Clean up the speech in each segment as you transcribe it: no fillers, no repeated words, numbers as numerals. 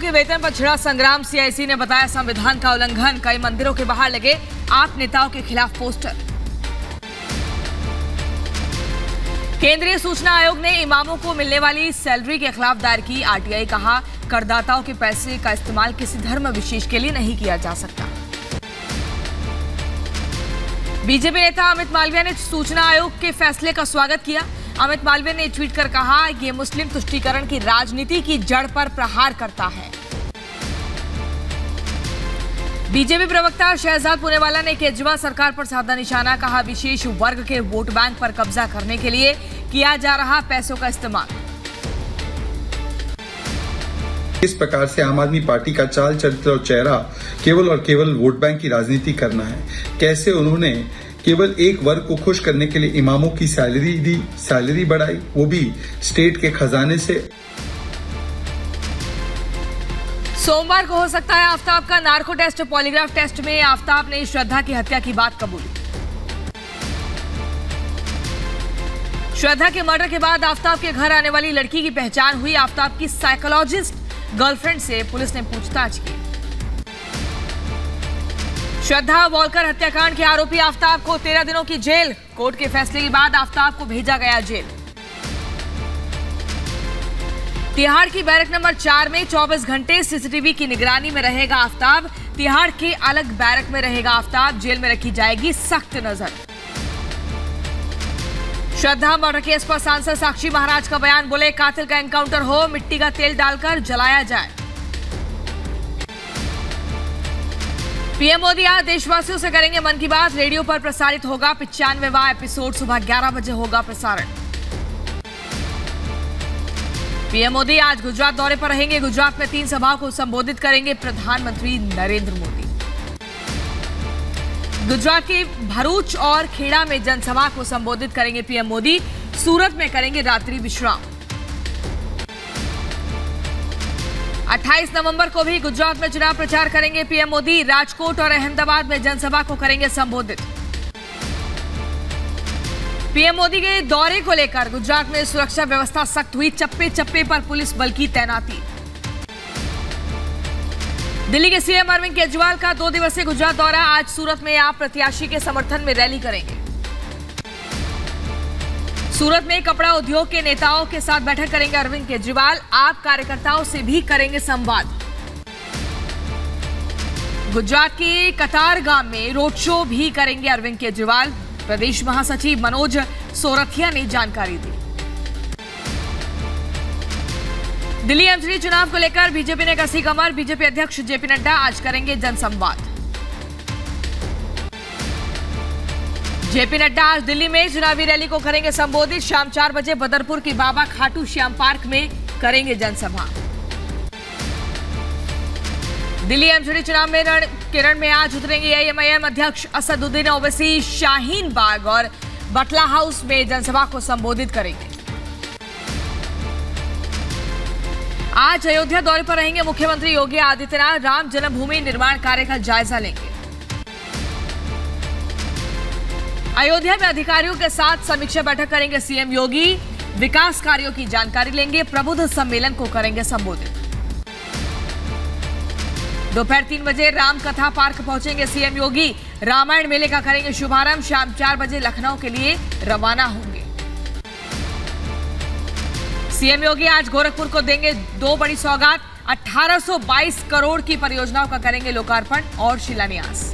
के वेतन पर छिड़ा संग्राम। सीआईसी ने बताया संविधान का उल्लंघन। कई मंदिरों के बाहर लगे आप नेताओं के खिलाफ पोस्टर। केंद्रीय सूचना आयोग ने इमामों को मिलने वाली सैलरी के खिलाफ दायर की आरटीआई। कहा करदाताओं के पैसे का इस्तेमाल किसी धर्म विशेष के लिए नहीं किया जा सकता। बीजेपी नेता अमित मालवीय ने सूचना आयोग के फैसले का स्वागत किया। अमित मालवीय ने ट्वीट कर कहा यह मुस्लिम तुष्टीकरण की राजनीति की जड़ पर प्रहार करता है। बीजेपी प्रवक्ता शहजाद पुनेवाला ने केजरीवाल सरकार पर साधा निशाना। कहा विशेष वर्ग के वोट बैंक पर कब्जा करने के लिए किया जा रहा पैसों का इस्तेमाल। इस प्रकार से आम आदमी पार्टी का चाल चरित्र और चेहरा केवल और केवल वोट बैंक की राजनीति करना है। कैसे उन्होंने केवल एक वर्ग को खुश करने के लिए इमामों की सैलरी दी, सैलरी बढ़ाई, वो भी स्टेट के खजाने से। सोमवार को हो सकता है आफताब का नार्को टेस्ट। पॉलीग्राफ टेस्ट में आफताब ने श्रद्धा की हत्या की बात कबूली। श्रद्धा के मर्डर के बाद आफताब के घर आने वाली लड़की की पहचान हुई। आफताब की साइकोलॉजिस्ट गर्लफ्रेंड से पुलिस ने पूछताछ की। श्रद्धा वॉलकर हत्याकांड के आरोपी आफताब को 13 दिनों की जेल। कोर्ट के फैसले के बाद आफताब को भेजा गया जेल। तिहाड़ की बैरक नंबर 4 में 24 घंटे सीसीटीवी की निगरानी में रहेगा आफताब। तिहाड़ के अलग बैरक में रहेगा आफताब। जेल में रखी जाएगी सख्त नजर। श्रद्धा मर्डर केस पर सांसद साक्षी महाराज का बयान। बोले कातिल का एनकाउंटर हो, मिट्टी का तेल डालकर जलाया जाए। पीएम मोदी आज देशवासियों से करेंगे मन की बात। रेडियो पर प्रसारित होगा 95वां एपिसोड। सुबह 11 बजे होगा प्रसारण। पीएम मोदी आज गुजरात दौरे पर रहेंगे। गुजरात में 3 सभाओं को संबोधित करेंगे प्रधानमंत्री नरेंद्र मोदी। गुजरात के भरूच और खेड़ा में जनसभा को संबोधित करेंगे पीएम मोदी। सूरत में करेंगे रात्रि विश्राम। 28 नवंबर को भी गुजरात में चुनाव प्रचार करेंगे पीएम मोदी। राजकोट और अहमदाबाद में जनसभा को करेंगे संबोधित। पीएम मोदी के दौरे को लेकर गुजरात में सुरक्षा व्यवस्था सख्त हुई। चप्पे चप्पे पर पुलिस बल की तैनाती। दिल्ली के सीएम अरविंद केजरीवाल का 2 दिवसीय गुजरात दौरा। आज सूरत में आप प्रत्याशी के समर्थन में रैली करेंगे। सूरत में कपड़ा उद्योग के नेताओं के साथ बैठक करेंगे अरविंद केजरीवाल। आप कार्यकर्ताओं से भी करेंगे संवाद। गुजरात के कतारगाम में रोड शो भी करेंगे अरविंद केजरीवाल। प्रदेश महासचिव मनोज सोरथिया ने जानकारी दी। दिल्ली एमसीडी चुनाव को लेकर बीजेपी ने कसी कमर। बीजेपी अध्यक्ष जेपी नड्डा आज करेंगे जनसंवाद। जेपी नड्डा आज दिल्ली में चुनावी रैली को करेंगे संबोधित। शाम 4 बजे बदरपुर की बाबा खाटू श्याम पार्क में करेंगे जनसभा। दिल्ली एमसीडी चुनाव में रण में आज उतरेंगे एआईएमआईएम अध्यक्ष असदुद्दीन ओवैसी। शाहीन बाग और बटला हाउस में जनसभा को संबोधित करेंगे। आज अयोध्या दौरे पर रहेंगे मुख्यमंत्री योगी आदित्यनाथ। राम जन्मभूमि निर्माण कार्य का जायजा लेंगे। अयोध्या में अधिकारियों के साथ समीक्षा बैठक करेंगे सीएम योगी। विकास कार्यों की जानकारी लेंगे। प्रबुद्ध सम्मेलन को करेंगे संबोधित। दोपहर 3 बजे राम कथा पार्क पहुंचेंगे सीएम योगी। रामायण मेले का करेंगे शुभारंभ। शाम 4 बजे लखनऊ के लिए रवाना होंगे। सीएम योगी आज गोरखपुर को देंगे 2 बड़ी सौगात। 1822 करोड़ की परियोजनाओं का करेंगे लोकार्पण और शिलान्यास।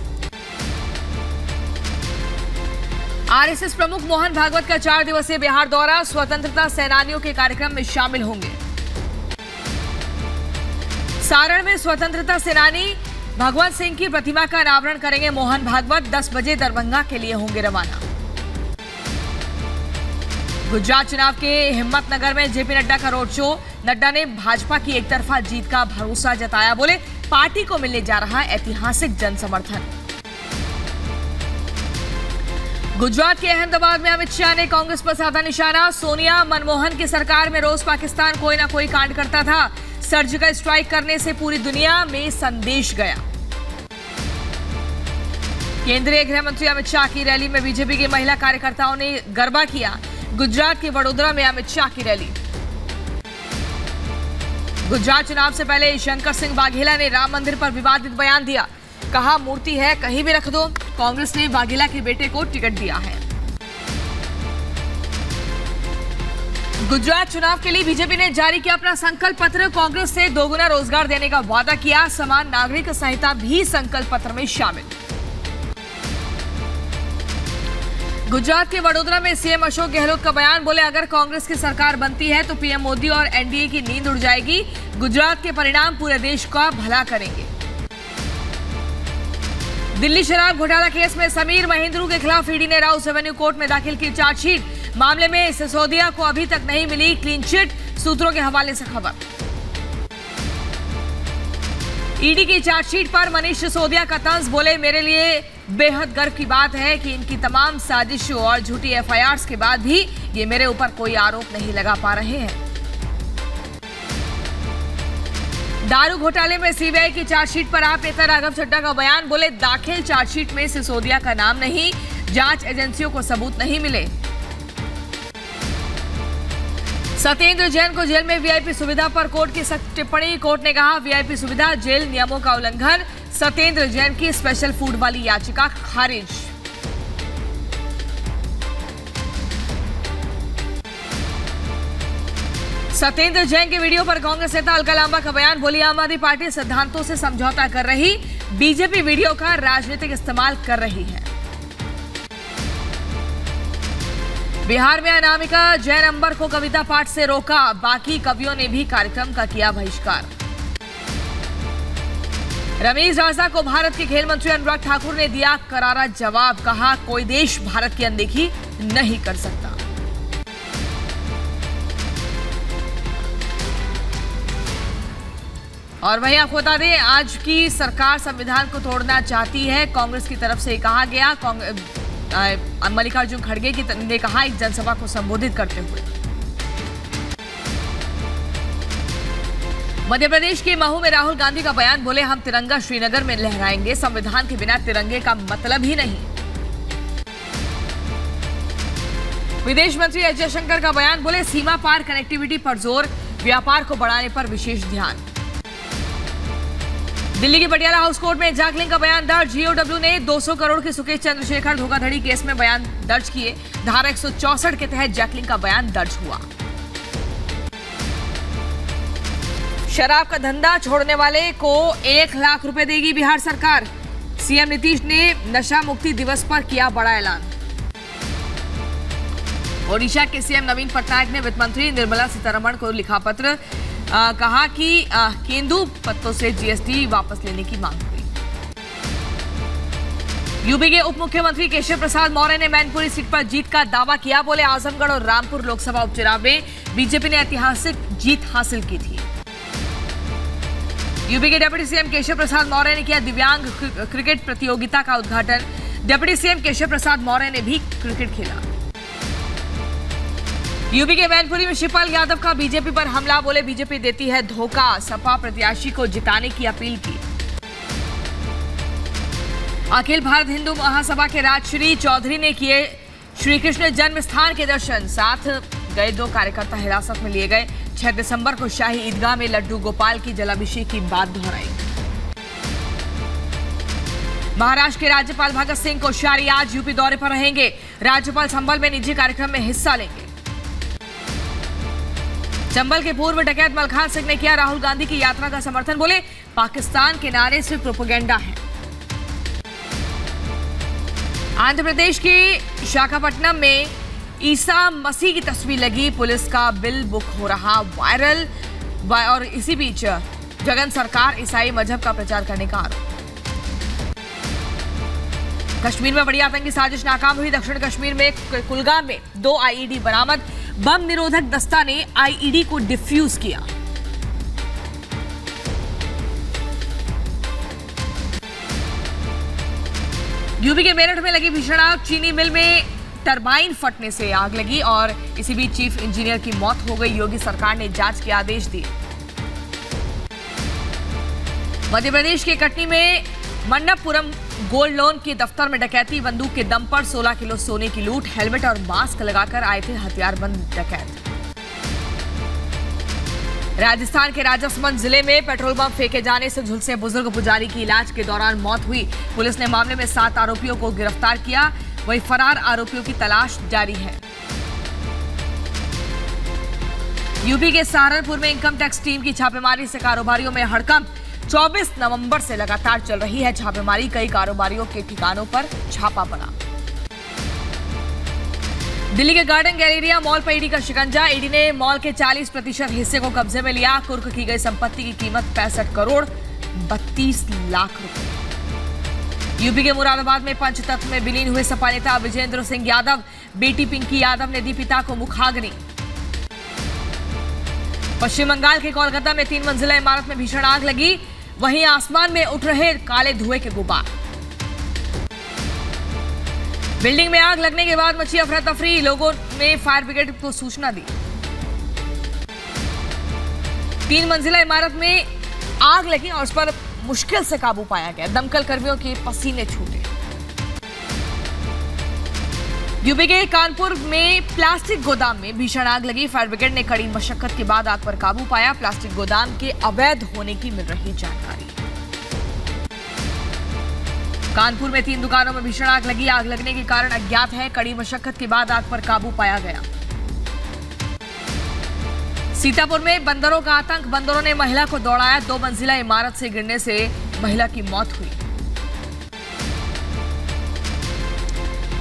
आरएसएस प्रमुख मोहन भागवत का 4 दिवसीय बिहार दौरा। स्वतंत्रता सेनानियों के कार्यक्रम में शामिल होंगे। सारण में स्वतंत्रता सेनानी भगवत सिंह की प्रतिमा का अनावरण करेंगे मोहन भागवत। 10 बजे दरभंगा के लिए होंगे रवाना। गुजरात चुनाव के हिम्मतनगर में जेपी नड्डा का रोड शो। नड्डा ने भाजपा की एकतरफा जीत का भरोसा जताया। बोले पार्टी को मिलने जा रहा ऐतिहासिक जन समर्थन। गुजरात के अहमदाबाद में अमित शाह ने कांग्रेस पर साधा निशाना। सोनिया मनमोहन की सरकार में रोज पाकिस्तान कोई ना कोई कांड करता था। सर्जिकल स्ट्राइक करने से पूरी दुनिया में संदेश गया। केंद्रीय गृह मंत्री अमित शाह की रैली में बीजेपी के महिला कार्यकर्ताओं ने गरबा किया। गुजरात के वडोदरा में अमित शाह की रैली। गुजरात चुनाव से पहले शंकर सिंह वाघेला ने राम मंदिर पर विवादित बयान दिया। कहा मूर्ति है कहीं भी रख दो। कांग्रेस ने वाघेला के बेटे को टिकट दिया है। गुजरात चुनाव के लिए बीजेपी ने जारी किया अपना संकल्प पत्र। कांग्रेस से दोगुना रोजगार देने का वादा किया। समान नागरिक संहिता भी संकल्प पत्र में शामिल। गुजरात के वडोदरा में सीएम अशोक गहलोत का बयान। बोले अगर कांग्रेस की सरकार बनती है तो पीएम मोदी और एनडीए की नींद उड़ जाएगी। गुजरात के परिणाम पूरे देश का भला करेंगे। दिल्ली शराब घोटाला केस में समीर महेंद्रू के खिलाफ ईडी ने राउस एवेन्यू कोर्ट में दाखिल की चार्जशीट। मामले में सिसोदिया को अभी तक नहीं मिली क्लीन चिट। सूत्रों के हवाले से खबर। ईडी की चार्जशीट पर मनीष सिसोदिया का तंज। बोले मेरे लिए बेहद गर्व की बात है कि इनकी तमाम साजिशों और झूठी एफआईआर्स के बाद भी ये मेरे ऊपर कोई आरोप नहीं लगा पा रहे हैं। दारू घोटाले में सीबीआई की चार्जशीट पर आप नेता राघव चड्ढा का बयान। बोले दाखिल चार्जशीट में सिसोदिया का नाम नहीं, जांच एजेंसियों को सबूत नहीं मिले। सत्येंद्र जैन को जेल में वीआईपी सुविधा पर कोर्ट की सख्त टिप्पणी। कोर्ट ने कहा वीआईपी सुविधा जेल नियमों का उल्लंघन। सत्येंद्र जैन की स्पेशल फूड वाली याचिका खारिज। सत्येंद्र जैन के वीडियो पर कांग्रेस नेता अलका लांबा का बयान। बोली आम आदमी पार्टी सिद्धांतों से समझौता कर रही, बीजेपी वीडियो का राजनीतिक इस्तेमाल कर रही है। बिहार में अनामिका जैन अंबर को कविता पाठ से रोका। बाकी कवियों ने भी कार्यक्रम का किया बहिष्कार। रमेश राजा को भारत के खेल मंत्री अनुराग ठाकुर ने दिया करारा जवाब। कहा कोई देश भारत की अनदेखी नहीं कर सकता। और वहीं आपको बता दें आज की सरकार संविधान को तोड़ना चाहती है। कांग्रेस की तरफ से कहा गया। मल्लिकार्जुन खड़गे ने कहा एक जनसभा को संबोधित करते हुए। मध्य प्रदेश के महू में राहुल गांधी का बयान। बोले हम तिरंगा श्रीनगर में लहराएंगे। संविधान के बिना तिरंगे का मतलब ही नहीं। विदेश मंत्री एस जयशंकर का बयान। बोले सीमा पार कनेक्टिविटी पर जोर, व्यापार को बढ़ाने पर विशेष ध्यान। दिल्ली की पटियाला हाउस कोर्ट में जैकलिन का बयान दर्ज। जीओडब्ल्यू ने 200 करोड़ की सुकेश चंद्रशेखर धोखाधड़ी केस में बयान दर्ज किए। धारा 164 के तहत जैकलिन का बयान दर्ज हुआ। शराब का धंधा छोड़ने वाले को 1 लाख रुपए देगी बिहार सरकार। सीएम नीतीश ने नशा मुक्ति दिवस पर किया बड़ा ऐलान। ओडिशा के सीएम नवीन पटनायक ने वित्त मंत्री निर्मला सीतारमण को लिखा पत्र। कहा कि केंदू पत्तों से जीएसटी वापस लेने की मांग हुई। यूपी के उप मुख्यमंत्री केशव प्रसाद मौर्य ने मैनपुरी सीट पर जीत का दावा किया। बोले आजमगढ़ और रामपुर लोकसभा उपचुनाव में बीजेपी ने ऐतिहासिक जीत हासिल की थी। यूपी के डिप्टी सीएम केशव प्रसाद मौर्य ने किया दिव्यांग क्रिकेट प्रतियोगिता का उद्घाटन। डिप्टी सीएम केशव प्रसाद मौर्य ने भी क्रिकेट खेला। यूपी के मैनपुरी में शिवपाल यादव का बीजेपी पर हमला। बोले बीजेपी देती है धोखा। सपा प्रत्याशी को जिताने की अपील की। अखिल भारत हिंदू महासभा के राजश्री चौधरी ने किए श्री कृष्ण जन्म स्थान के दर्शन। साथ गए 2 कार्यकर्ता हिरासत में लिए गए। 6 दिसंबर को शाही ईदगाह में लड्डू गोपाल की जलाभिषेक की बात दोहराई। महाराष्ट्र के राज्यपाल भगत सिंह कोश्यारी आज यूपी दौरे पर रहेंगे। राज्यपाल संभल में निजी कार्यक्रम में हिस्सा लेंगे। चंबल के पूर्व डकैत मलखान सिंह ने किया राहुल गांधी की यात्रा का समर्थन। बोले पाकिस्तान के नारे सिर्फ प्रोपेगेंडा है। आंध्र प्रदेश के विशाखापट्टनम में ईसा मसीह की तस्वीर लगी। पुलिस का बिल बुक हो रहा वायरल। और इसी बीच जगन सरकार ईसाई मजहब का प्रचार करने का आरोप। कश्मीर में बड़ी आतंकी साजिश नाकाम हुई। दक्षिण कश्मीर में कुलगाम में 2 आईईडी बरामद। बम निरोधक दस्ता ने आईईडी को डिफ्यूज किया। यूपी के मेरठ में लगी भीषण आग। चीनी मिल में टरबाइन फटने से आग लगी और इसी बीच चीफ इंजीनियर की मौत हो गई। योगी सरकार ने जांच के आदेश दिए। मध्य प्रदेश के कटनी में मंडपपुरम गोल्ड लोन के दफ्तर में डकैती। बंदूक के दम पर 16 किलो सोने की लूट। हेलमेट और मास्क लगाकर आए थे हथियारबंद डकैत। राजस्थान के राजसमंद जिले में पेट्रोल बम फेंके जाने से झुलसे बुजुर्ग पुजारी की इलाज के दौरान मौत हुई। पुलिस ने मामले में 7 आरोपियों को गिरफ्तार किया, वहीं फरार आरोपियों की तलाश जारी है। यूपी के सहारनपुर में इनकम टैक्स टीम की छापेमारी से कारोबारियों में हड़कंप। 24 नवंबर से लगातार चल रही है छापेमारी। कई कारोबारियों के ठिकानों पर छापा पड़ा। दिल्ली के गार्डन गैलेरिया मॉल पर ईडी का शिकंजा। ईडी ने मॉल के 40% हिस्से को कब्जे में लिया। कुर्क की गई संपत्ति की कीमत 65 करोड़ 32 लाख रुपए। यूपी के मुरादाबाद में पंचतत्व में विलीन हुए सपा नेता विजेंद्र सिंह यादव, बेटी पिंकी यादव ने दी पिता को मुखाग्नि। पश्चिम बंगाल के कोलकाता में 3 मंजिला इमारत में भीषण आग लगी, वहीं आसमान में उठ रहे काले धुएं के गुब्बार। बिल्डिंग में आग लगने के बाद मची अफरा तफरी, लोगों ने फायर ब्रिगेड को सूचना दी। 3 मंजिला इमारत में आग लगी और उस पर मुश्किल से काबू पाया गया। दमकल कर्मियों के पसीने छूटे। यूपी के कानपुर में प्लास्टिक गोदाम में भीषण आग लगी। फायर ब्रिगेड ने कड़ी मशक्कत के बाद आग पर काबू पाया। प्लास्टिक गोदाम के अवैध होने की मिल रही जानकारी। कानपुर में 3 दुकानों में भीषण आग लगी। आग लगने के कारण अज्ञात है। कड़ी मशक्कत के बाद आग पर काबू पाया गया। सीतापुर में बंदरों का आतंक। बंदरों ने महिला को दौड़ाया। 2 मंजिला इमारत से गिरने से महिला की मौत हुई।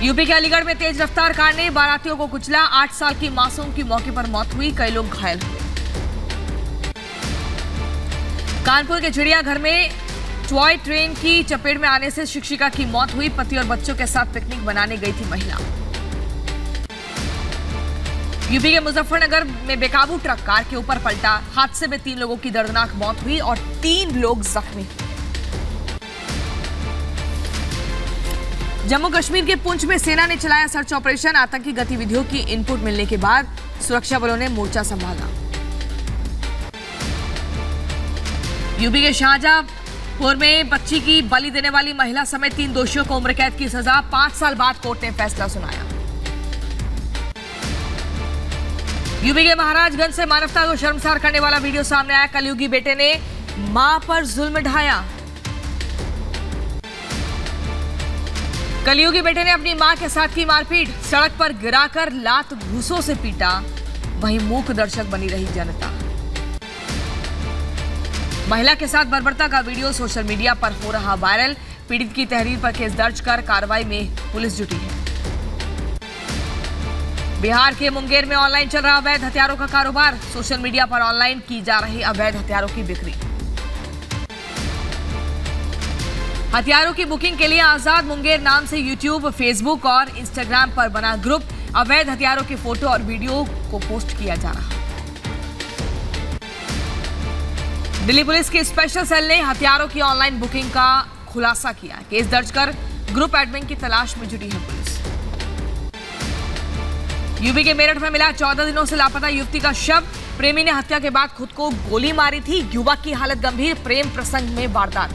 यूपी के अलीगढ़ में तेज रफ्तार कार ने बारातियों को कुचला। 8 साल की मासूम की मौके पर मौत हुई। कई लोग घायल हुए। कानपुर के चिड़ियाघर में टॉय ट्रेन की चपेट में आने से शिक्षिका की मौत हुई। पति और बच्चों के साथ पिकनिक मनाने गई थी महिला। यूपी के मुजफ्फरनगर में बेकाबू ट्रक कार के ऊपर पलटा। हादसे में 3 लोगों की दर्दनाक मौत हुई और 3 लोग जख्मी हुए। जम्मू कश्मीर के पुंछ में सेना ने चलाया सर्च ऑपरेशन। आतंकी गतिविधियों की इनपुट मिलने के बाद सुरक्षा बलों ने मोर्चा संभाला। यूपी के शाहजहांपुर में बच्ची की बलि देने वाली महिला समेत 3 दोषियों को उम्र कैद की सजा। 5 साल बाद कोर्ट ने फैसला सुनाया। यूपी के महाराजगंज से मानवता को शर्मसार करने वाला वीडियो सामने आया। कलयुगी बेटे ने मां पर जुल्म ढाया। कलयुगी बेटे ने अपनी मां के साथ की मारपीट। सड़क पर गिराकर लात घूंसों से पीटा। वहीं मूक दर्शक बनी रही जनता। महिला के साथ बर्बरता का वीडियो सोशल मीडिया पर हो रहा वायरल। पीड़ित की तहरीर पर केस दर्ज कर कार्रवाई में पुलिस जुटी है। बिहार के मुंगेर में ऑनलाइन चल रहा अवैध हथियारों का कारोबार। सोशल मीडिया पर ऑनलाइन की जा रही अवैध हथियारों की बिक्री। हथियारों की बुकिंग के लिए आजाद मुंगेर नाम से यूट्यूब, फेसबुक और इंस्टाग्राम पर बना ग्रुप। अवैध हथियारों की फोटो और वीडियो को पोस्ट किया जा रहा। दिल्ली पुलिस के स्पेशल सेल ने हथियारों की ऑनलाइन बुकिंग का खुलासा किया। केस दर्ज कर ग्रुप एडमिन की तलाश में जुटी है पुलिस। यूपी के मेरठ में मिला 14 दिनों से लापता युवती का शव। प्रेमी ने हत्या के बाद खुद को गोली मारी थी। युवक की हालत गंभीर। प्रेम प्रसंग में वारदात।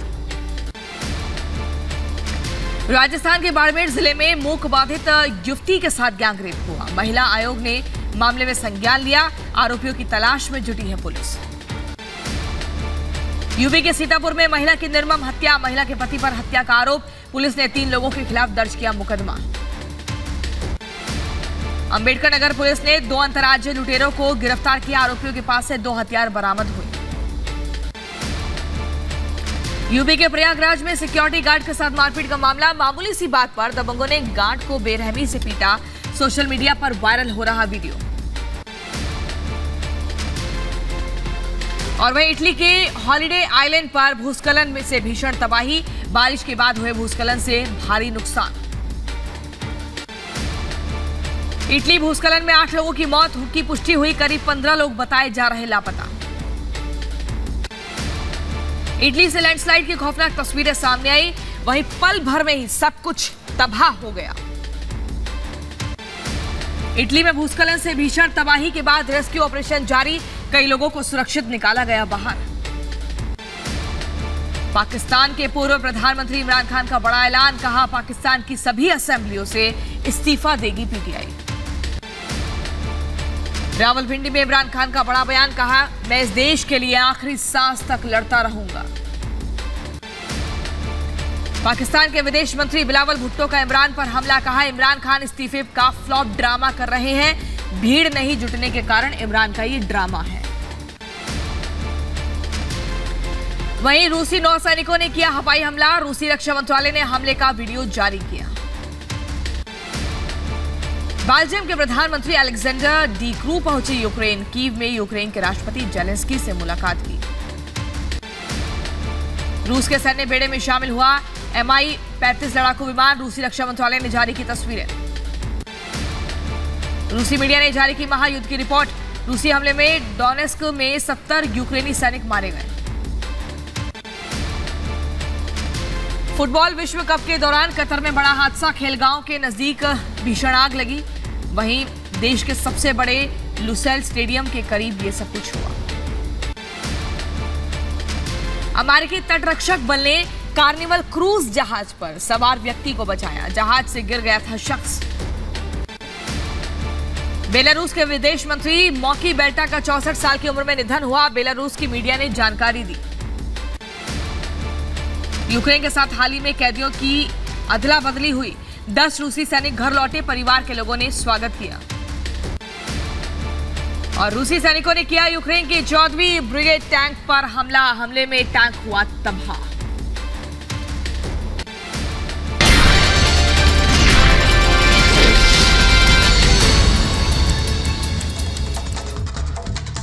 राजस्थान के बाड़मेर जिले में मूक बाधित युवती के साथ गैंगरेप हुआ। महिला आयोग ने मामले में संज्ञान लिया। आरोपियों की तलाश में जुटी है पुलिस। यूपी के सीतापुर में महिला की निर्मम हत्या। महिला के पति पर हत्या का आरोप। पुलिस ने 3 लोगों के खिलाफ दर्ज किया मुकदमा। अंबेडकर नगर पुलिस ने 2 अंतर्राज्यीय लुटेरों को गिरफ्तार किया। आरोपियों के पास से 2 हथियार बरामद हुए। यूपी के प्रयागराज में सिक्योरिटी गार्ड के साथ मारपीट का मामला। मामूली सी बात पर दबंगों ने गार्ड को बेरहमी से पीटा। सोशल मीडिया पर वायरल हो रहा वीडियो। और वहीं इटली के हॉलिडे आइलैंड पर भूस्खलन में से भीषण तबाही। बारिश के बाद हुए भूस्खलन से भारी नुकसान। इटली भूस्खलन में 8 लोगों की मौत की पुष्टि हुई। करीब 15 लोग बताए जा रहे लापता। इटली से लैंडस्लाइड की खौफनाक तस्वीरें सामने आई। वहीं पल भर में ही सब कुछ तबाह हो गया। इटली में भूस्खलन से भीषण तबाही के बाद रेस्क्यू ऑपरेशन जारी। कई लोगों को सुरक्षित निकाला गया बाहर। पाकिस्तान के पूर्व प्रधानमंत्री इमरान खान का बड़ा ऐलान। कहा, पाकिस्तान की सभी असेंबलियों से इस्तीफा देगी पीटीआई। रावलपिंडी में इमरान खान का बड़ा बयान, कहा मैं इस देश के लिए आखिरी सांस तक लड़ता रहूंगा। पाकिस्तान के विदेश मंत्री बिलावल भुट्टो का इमरान पर हमला, कहा इमरान खान इस्तीफे का फ्लॉप ड्रामा कर रहे हैं, भीड़ नहीं जुटने के कारण इमरान का ये ड्रामा है। वहीं रूसी नौसैनिकों ने किया हवाई हमला, रूसी रक्षा मंत्रालय ने हमले का वीडियो जारी किया। बेल्जियम के प्रधानमंत्री अलेक्जेंडर डी क्रू पहुंचे यूक्रेन, कीव में यूक्रेन के राष्ट्रपति जेलेंस्की से मुलाकात की। रूस के सैन्य बेड़े में शामिल हुआ Mi-35 लड़ाकू विमान, रूसी रक्षा मंत्रालय ने जारी की तस्वीरें। रूसी मीडिया ने जारी की महायुद्ध की रिपोर्ट, रूसी हमले में डोनेस्क में 70 यूक्रेनी सैनिक मारे गए। फुटबॉल विश्व कप के दौरान कतर में बड़ा हादसा, खेलगांव के नजदीक भीषण आग लगी। वहीं देश के सबसे बड़े लुसेल स्टेडियम के करीब ये सब कुछ हुआ। अमेरिकी तटरक्षक बल ने कार्निवल क्रूज जहाज पर सवार व्यक्ति को बचाया, जहाज से गिर गया था शख्स। बेलारूस के विदेश मंत्री मॉकी बेल्टा का 64 साल की उम्र में निधन हुआ, बेलारूस की मीडिया ने जानकारी दी। यूक्रेन के साथ हाल ही में कैदियों की अदला बदली हुई, 10 रूसी सैनिक घर लौटे, परिवार के लोगों ने स्वागत किया। और रूसी सैनिकों ने किया यूक्रेन की 14वीं ब्रिगेड टैंक पर हमला, हमले में टैंक हुआ तबाह।